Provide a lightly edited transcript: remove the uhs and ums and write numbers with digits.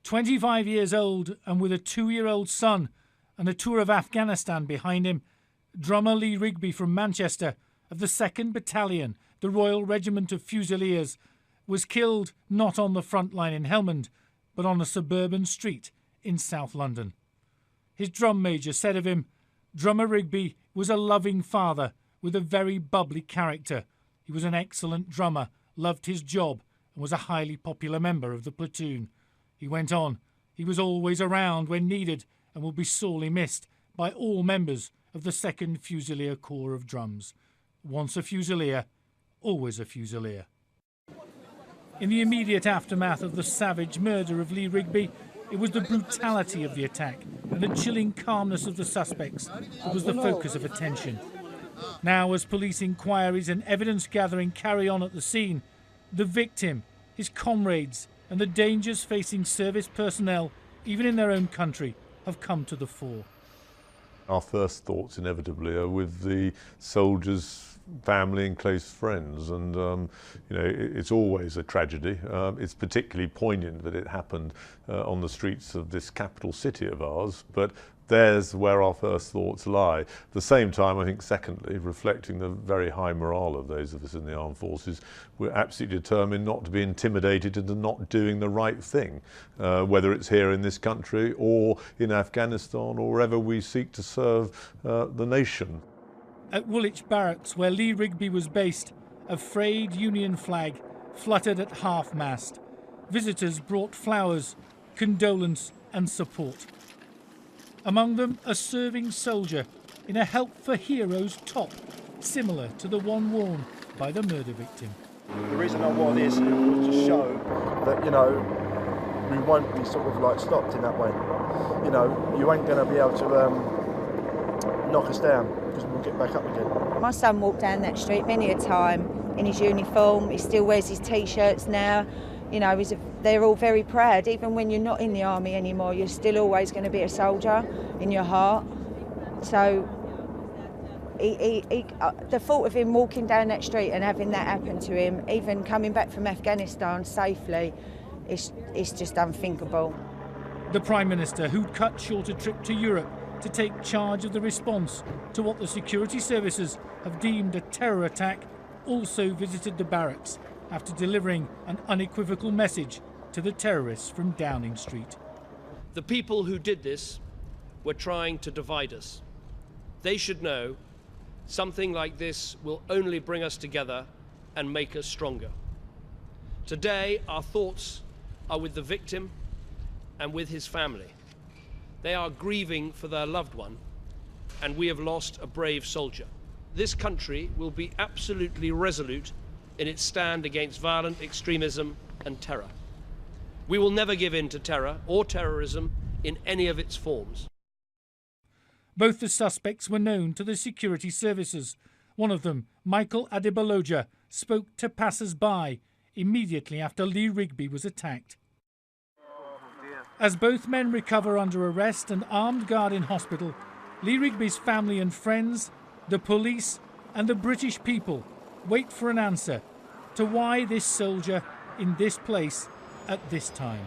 25 years old and with a 2-year-old son and a tour of Afghanistan behind him, drummer Lee Rigby from Manchester of the 2nd Battalion, the Royal Regiment of Fusiliers, was killed not on the front line in Helmand, but on a suburban street in South London. His drum major said of him, "Drummer Rigby was a loving father with a very bubbly character. He was an excellent drummer, loved his job, and was a highly popular member of the platoon." He went on, "He was always around when needed and will be sorely missed by all members of the 2nd Fusilier Corps of Drums. Once a Fusilier, always a Fusilier." In the immediate aftermath of the savage murder of Lee Rigby, it was the brutality of the attack and the chilling calmness of the suspects that was the focus of attention. Now, as police inquiries and evidence gathering carry on at the scene, the victim, his comrades and the dangers facing service personnel, even in their own country, have come to the fore. Our first thoughts inevitably are with the soldiers' family and close friends, and it's always a tragedy. It's particularly poignant that it happened on the streets of this capital city of ours, but there's where our first thoughts lie. At the same time, I think, secondly, reflecting the very high morale of those of us in the armed forces, we're absolutely determined not to be intimidated into not doing the right thing, whether it's here in this country or in Afghanistan or wherever we seek to serve the nation. At Woolwich Barracks, where Lee Rigby was based, a frayed Union flag fluttered at half-mast. Visitors brought flowers, condolence and support. Among them, a serving soldier in a Help for Heroes top, similar to the one worn by the murder victim. The reason I wore this was to show that, we won't be sort of like stopped in that way. You ain't going to be able to knock us down, because we'll get back up again. My son walked down that street many a time in his uniform. He still wears his T-shirts now. They're all very proud. Even when you're not in the army anymore, you're still always going to be a soldier in your heart. So the thought of him walking down that street and having that happen to him, even coming back from Afghanistan safely, it's just unthinkable. The Prime Minister, who'd cut short a trip to Europe to take charge of the response to what the security services have deemed a terror attack, also visited the barracks after delivering an unequivocal message to the terrorists from Downing Street. The people who did this were trying to divide us. They should know something like this will only bring us together and make us stronger. Today, our thoughts are with the victim and with his family. They are grieving for their loved one, and we have lost a brave soldier. This country will be absolutely resolute in its stand against violent extremism and terror. We will never give in to terror or terrorism in any of its forms. Both the suspects were known to the security services. One of them, Michael Adebaloja, spoke to passers-by immediately after Lee Rigby was attacked. As both men recover under arrest and armed guard in hospital, Lee Rigby's family and friends, the police and the British people wait for an answer to why this soldier in this place at this time.